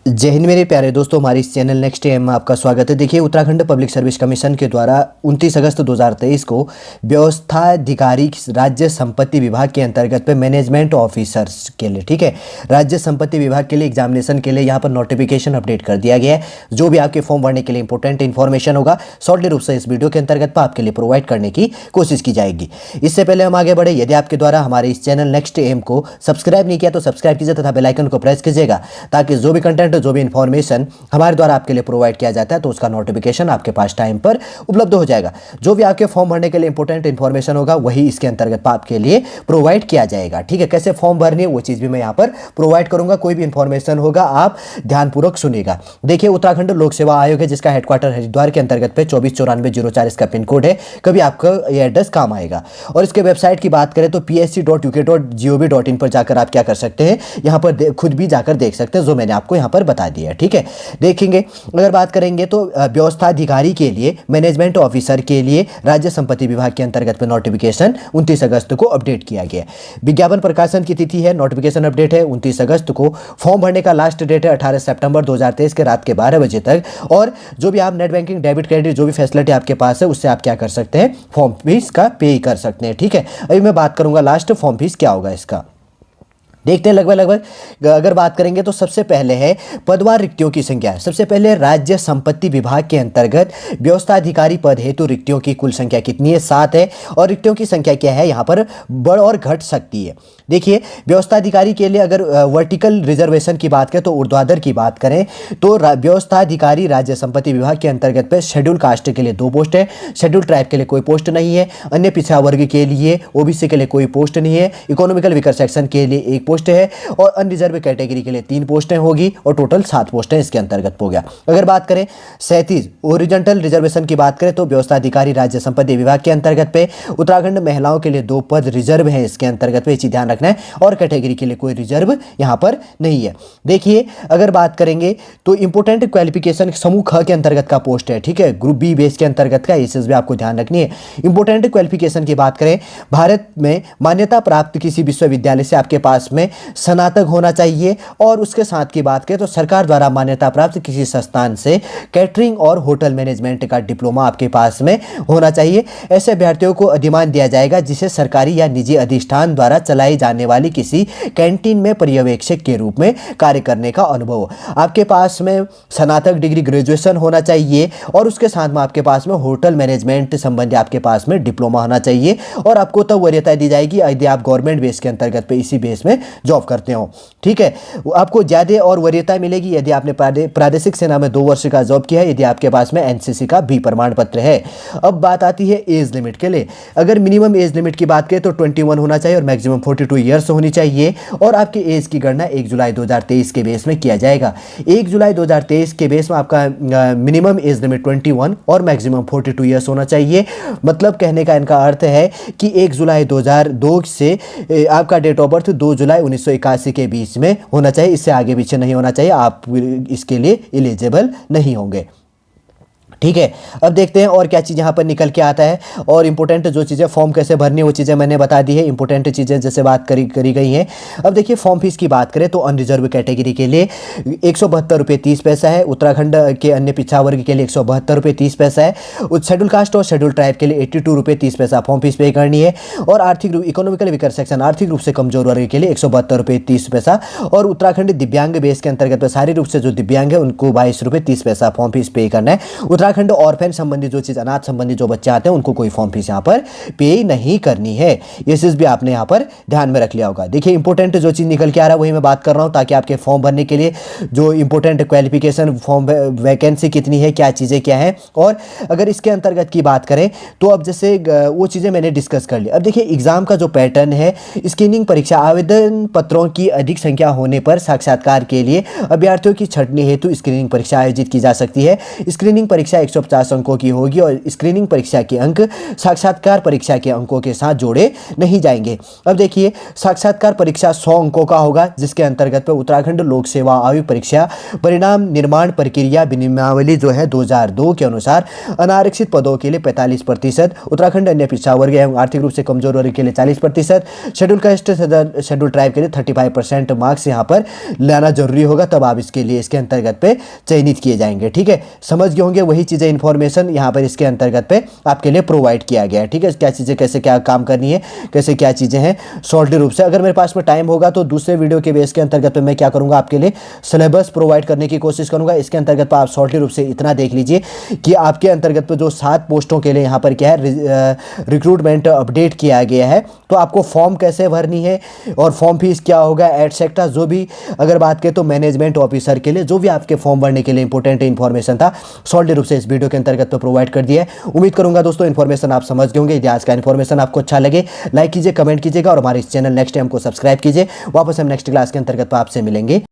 जय हिंद मेरे प्यारे दोस्तों, हमारे इस चैनल नेक्स्ट एम में आपका स्वागत है। देखिए, उत्तराखंड पब्लिक सर्विस कमीशन के द्वारा 29 अगस्त 2023 को व्यवस्थाधिकारी राज्य संपत्ति विभाग के अंतर्गत पे मैनेजमेंट ऑफिसर्स के लिए, ठीक है, राज्य संपत्ति विभाग के लिए एग्जामिनेशन के लिए यहाँ पर नोटिफिकेशन अपडेट कर दिया गया है। जो भी आपके फॉर्म भरने के लिए इंपॉर्टेंट इन्फॉर्मेशन होगा शॉर्टली रूप से इस वीडियो के अंतर्गत पर आपके लिए प्रोवाइड करने की कोशिश की जाएगी। इससे पहले हम आगे बढ़े, यदि आपके द्वारा हमारे इस चैनल नेक्स्ट एम को सब्सक्राइब नहीं किया तो सब्सक्राइब कीजिए तथा बेल आइकन को प्रेस कीजिएगा, ताकि जो भी कंटेंट, जो भी इंफॉर्मेशन हमारे द्वारा आपके लिए प्रोवाइड किया जाता है तो उसका नोटिफिकेशन आपके पास टाइम पर उपलब्ध हो जाएगा। जो भी आपके फॉर्म भरने के लिए इंपॉर्टेंट इंफॉर्मेशन होगा वही इसके अंतर्गत आपके लिए प्रोवाइड किया जाएगा, ठीक है। कैसे फॉर्म भरनी है वो चीज़ भी मैं यहाँ पर प्रोवाइड करूंगा। कोई भी इंफॉर्मेशन होगा आप ध्यानपूर्वक सुनिएगा। देखिए, उत्तराखंड लोक सेवा आयोग है जिसका हेडक्वार्टर हरिद्वार के अंतर्गत पे 249404 इसका पिन कोड है। कभी आपका ये एड्रेस काम आएगा। और इसके वेबसाइट की बात करें तो psc.uk.gov.in पर जाकर आप क्या कर सकते हैं, यहाँ पर खुद भी जाकर देख सकते हैं, जो मैंने आपको यहाँ पर बता दिया है, ठीक है। देखेंगे, अगर बात करेंगे तो व्यवस्थाधिकारी के लिए, मैनेजमेंट ऑफिसर के लिए राज्य संपत्ति विभाग के अंतर्गत में नोटिफिकेशन 29 अगस्त को अपडेट किया गया। विज्ञापन प्रकाशन की तिथि है, नोटिफिकेशन अपडेट है 29 अगस्त को। फॉर्म भरने का लास्ट डेट है 18 सितंबर 2023 के रात के 12 बजे तक। और जो भी आप नेट बैंकिंग, डेबिट, क्रेडिट, जो भी फैसिलिटी आपके पास है उससे आप क्या कर सकते हैं, फॉर्म फीस का पे कर सकते हैं, ठीक है। अभी मैं बात करूंगा लास्ट फॉर्म फीस क्या होगा इसका। देखते हैं लगभग अगर बात करेंगे तो सबसे पहले है पदवार रिक्तियों की संख्या। सबसे पहले राज्य संपत्ति विभाग के अंतर्गत व्यवस्थाधिकारी पद हेतु रिक्तियों की कुल संख्या कितनी है, 7 है। और रिक्तियों की संख्या क्या है, यहाँ पर बढ़ और घट सकती है। देखिए, व्यवस्थाधिकारी के लिए अगर वर्टिकल रिजर्वेशन की बात करें तो ऊर्ध्वाधर की बात करें तो व्यवस्थाधिकारी राज्य संपत्ति विभाग के अंतर्गत पे शेड्यूल कास्ट के लिए 2 पोस्ट है, शेड्यूल ट्राइब के लिए कोई पोस्ट नहीं है, अन्य पिछड़ा वर्ग के लिए, ओबीसी के लिए कोई पोस्ट नहीं है, इकोनॉमिकल वीकर सेक्शन के लिए 1 पोस्ट है और अनरिजर्व कैटेगरी के लिए 3 पोस्टें होगी और टोटल 7 पोस्टें इसके अंतर्गत हो गया। अगर बात करें 37 ओरिजेंटल रिजर्वेशन की बात करें तो व्यवस्थाधिकारी राज्य संपत्ति विभाग के अंतर्गत पे उत्तराखंड महिलाओं के लिए 2 पद रिजर्व है इसके अंतर्गत पे, चीज ध्यान रखना है। और कैटेगरी के लिए कोई रिजर्व यहां पर नहीं है। देखिए, अगर बात करेंगे तो इंपोर्टेंट क्वालिफिकेशन समूह ख के अंतर्गत का पोस्ट है, ठीक है, ग्रुप बी बेस के अंतर्गत का, इस चीज भी आपको ध्यान रखनी है। इंपोर्टेंट क्वालिफिकेशन की बात करें, भारत में मान्यता प्राप्त किसी विश्वविद्यालय से आपके पास में स्नातक होना चाहिए। और उसके साथ की बात करें तो सरकार द्वारा मान्यता प्राप्त किसी संस्थान से कैटरिंग और होटल मैनेजमेंट का डिप्लोमा आपके पास में होना चाहिए। ऐसे अभ्यर्थियों को अधिमान दिया जाएगा जिसे सरकारी या निजी अधिष्ठान द्वारा चलाई जाने वाली किसी कैंटीन में पर्यवेक्षक के रूप में कार्य करने का अनुभव। आपके पास में स्नातक डिग्री, ग्रेजुएशन होना चाहिए और उसके साथ में आपके पास में होटल मैनेजमेंट संबंधी आपके पास में डिप्लोमा होना चाहिए। और आपको तब वरीयता दी जाएगी यदि आप गवर्नमेंट बेस के अंतर्गत पे इसी बेस में जॉब करते हो, ठीक है। आपको ज्यादा और वरीयता मिलेगी यदि आपने प्रादेशिक सेना में 2 वर्ष का जॉब किया है, यदि आपके पास में एनसीसी का भी प्रमाण पत्र है। अब बात आती है एज लिमिट के लिए। अगर मिनिमम एज लिमिट की बात करें तो 21 होना चाहिए और मैक्सिमम 42 ईयर्स होनी चाहिए। और आपकी एज की गणना 1 जुलाई 2023 के बेस में किया जाएगा। 1 जुलाई 2023 के बेस में आपका मिनिमम एज लिमिट 21 और मैक्सिमम 42 ईयर्स होना चाहिए। मतलब कहने का इनका अर्थ है कि 1 जुलाई 2002 से आपका डेट ऑफ बर्थ 2 जुलाई 1981 के बीच में होना चाहिए। इससे आगे पीछे नहीं होना चाहिए, आप इसके लिए एलिजिबल नहीं होंगे, ठीक है। अब देखते हैं और क्या चीज़ यहाँ पर निकल के आता है। और इंपॉर्टेंट जो चीज़ें फॉर्म कैसे भरनी है वो चीज़ें मैंने बता दी है। इंपॉर्टेंट चीज़ें जैसे बात करी गई हैं। अब देखिए, फॉर्म फीस की बात करें तो अनरिजर्व कैटेगरी के लिए 172 रुपये 30 पैसा है। उत्तराखंड के अन्य पिछड़ा वर्ग के लिए 172 रुपये 30 पैसा है। शेड्यूल कास्ट और शेड्यूल ट्राइब के लिए 82 रुपये 30 पैसा फॉर्म फीस पे करनी है। और आर्थिक रूप, इकोनॉमिकल वीकर सेक्शन, आर्थिक रूप से कमजोर वर्ग के लिए 172 रुपये 30 पैसा। और उत्तराखंड दिव्यांग बेस के अंतर्गत शारीरिक रूप से जो दिव्यांग है उनको 22 रुपये 30 पैसा फॉर्म फीस पे करना है। उत्तराखंड ऑर्फेन संबंधी जो चीज, अनाथ संबंधी जो बच्चे आते हैं उनको कोई फॉर्म फीस यहाँ पर पे नहीं करनी है। ये चीज भी आपने यहाँ पर ध्यान में रख लिया होगा। देखिए, इंपॉर्टेंट जो चीज निकल के आ रहा है वही मैं बात कर रहा हूँ, ताकि आपके फॉर्म भरने के लिए जो इंपॉर्टेंट क्वालिफिकेशन, फॉर्म वैकेंसी कितनी है, क्या चीजें क्या है। और अगर इसके अंतर्गत की बात करें तो अब जैसे वो चीजें मैंने डिस्कस कर ली। अब देखिए, एग्जाम का जो पैटर्न है, स्क्रीनिंग परीक्षा, आवेदन पत्रों की अधिक संख्या होने पर साक्षात्कार के लिए अभ्यर्थियों की छंटनी हेतु स्क्रीनिंग परीक्षा आयोजित की जा सकती है। स्क्रीनिंग परीक्षा परीक्षा 150 अंकों की होगी और स्क्रीनिंग परीक्षा के अंक साक्षात्कार परीक्षा के अंकों के साथ जोड़े नहीं जाएंगे। अब देखिए, साक्षात्कार परीक्षा 100 अंकों का होगा, जिसके अंतर्गत पे उत्तराखंड लोक सेवा आयोग परीक्षा परिणाम निर्माण प्रक्रिया नियमावली जो है 2002 के अनुसार अनारक्षित पदों के लिए 45%, उत्तराखंड अन्य पिछड़ा वर्ग एवं आर्थिक रूप से कमजोर वर्ग के लिए 40%, शेड्यूल कास्ट शेड्यूल ट्राइब के लिए 35% मार्क्स यहाँ पर लाना जरूरी होगा, तब आप इसके लिए इसके अंतर्गत पे चयनित किए जाएंगे। ठीक है, समझ गए होंगे, वही चीज़ें इंफॉर्मेशन यहाँ पर इसके अंतर्गत पे आपके लिए प्रोवाइड किया गया है। ठीक है, क्या चीज़ें कैसे क्या काम करनी है, कैसे क्या चीज़ें हैं शॉर्टली रूप से। अगर मेरे पास में टाइम होगा तो दूसरे वीडियो के बेस के अंतर्गत पे मैं क्या करूँगा, आपके लिए सिलेबस प्रोवाइड करने की कोशिश करूँगा। इसके अंतर्गत आप शॉर्टली रूप से इतना देख लीजिए कि आपके अंतर्गत पे जो 7 पोस्टों के लिए यहाँ पर क्या है रिक्रूटमेंट अपडेट किया गया है, तो आपको फॉर्म कैसे भरनी है और फॉर्म फीस क्या होगा एटसेट्रा, जो भी अगर बात करें तो मैनेजमेंट ऑफिसर के लिए जो भी आपके फॉर्म भरने के लिए इंपॉर्टेंट इन्फॉर्मेशन था शॉर्टली रूप से इस वीडियो के अंतर्गत तो प्रोवाइड कर दिया है। उम्मीद करूंगा दोस्तों इन्फॉर्मेशन आप समझ गए होंगे। यदि आज का इन्फॉर्मेशन आपको अच्छा लगे लाइक कीजिए, कमेंट कीजिएगा और हमारे इस चैनल नेक्स्ट टाइम को सब्सक्राइब कीजिए। वापस हम नेक्स्ट क्लास के अंतर्गत आपसे मिलेंगे।